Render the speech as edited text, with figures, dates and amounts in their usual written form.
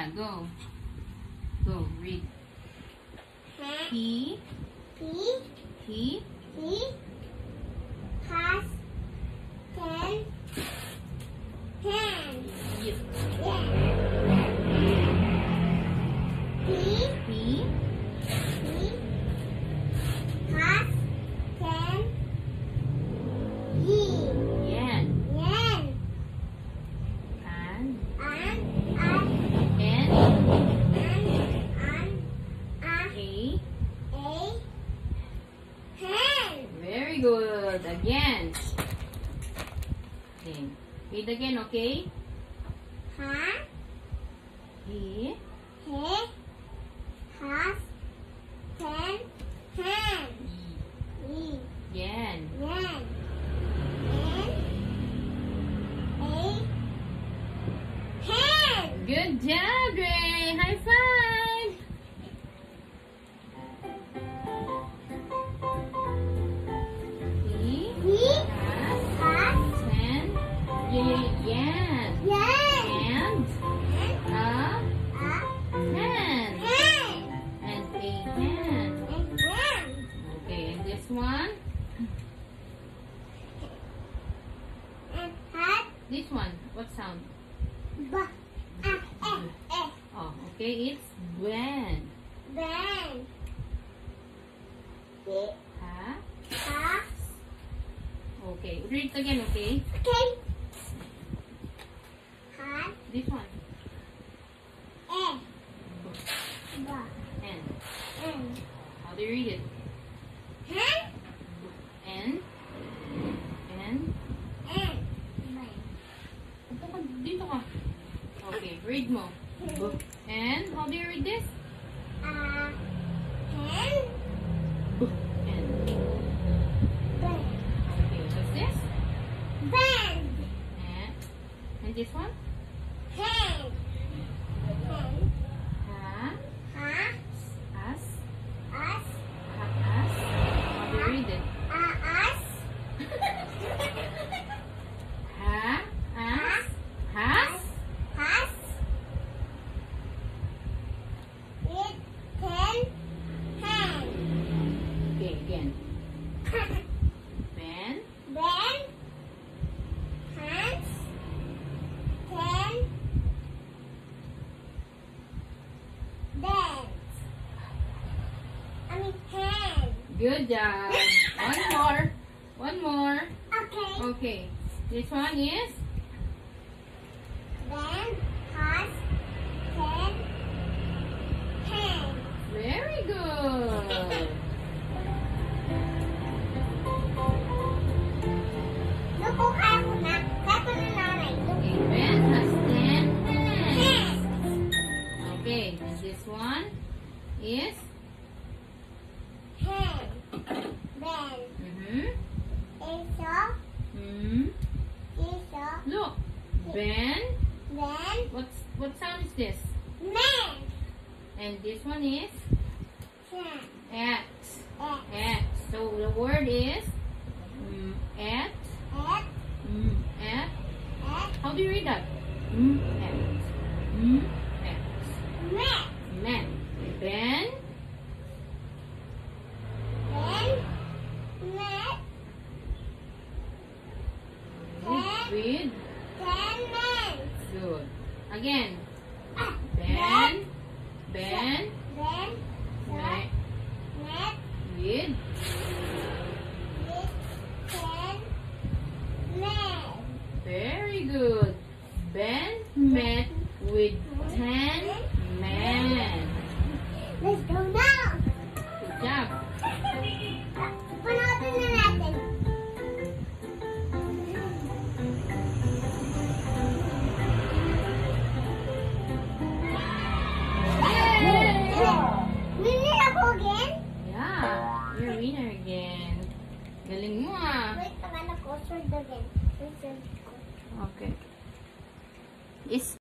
Yeah, go. Go, read. He has 10 hands. Yes. Yeah. He has 10 yen. Yen. Yen. And And a hen. very good. Again. Okay. Read again, okay? He has 10 hands. Yen. Yen. And a hen. Good job, Ray. High five. He has has 10 yen. yen. And a hen. Hen. And a hen. And hen. Okay, and this one? And hat. This one. What sound? Oh, okay. It's Ben. Ben. Ha? Has. Okay. Read it again, okay? Okay. Hat. This one. N. And. How do you read it? Hen. N. N. And. Upo ka. Dito ka. Okay. Read mo. And how do you read this? Hen. N. Ben. Okay. What's this? Ben. And this one? Hen. Hen. Ha? Has. As. Us. Ha? As. How do you read it? Us. Ha? As. Has. Has. With 10 hands. Okay. Again. Ben. Ben has 10 hands. Hands. Good job. One more. One more. Okay. Okay. This one is? Ben has 10 hands. Very good. Naku, kaya ko na. Kaya ko na nanay. Okay, Ben has 10 hands. Hands. Okay, and this one is? Hand. Ben. Isa. Isa. Look. Ben. Ben. What sound is this? Man. And this one is? Hand. At. At. At. So the word is? At. At. At. At. How do you read that? At. At. Man. Man. Ben. Ben. Met. With. 10 men. Good. Again. Ben. Ben. Ben. Met. Met. With. With 10 men. Very good. Ben met with 10 men. Let's go now. Good job. Panoodin na natin. Winner ako again? Yeah, you're a winner again. Galing mo ah. Wait, naman ako. Sword again. Sword ko. Okay. Is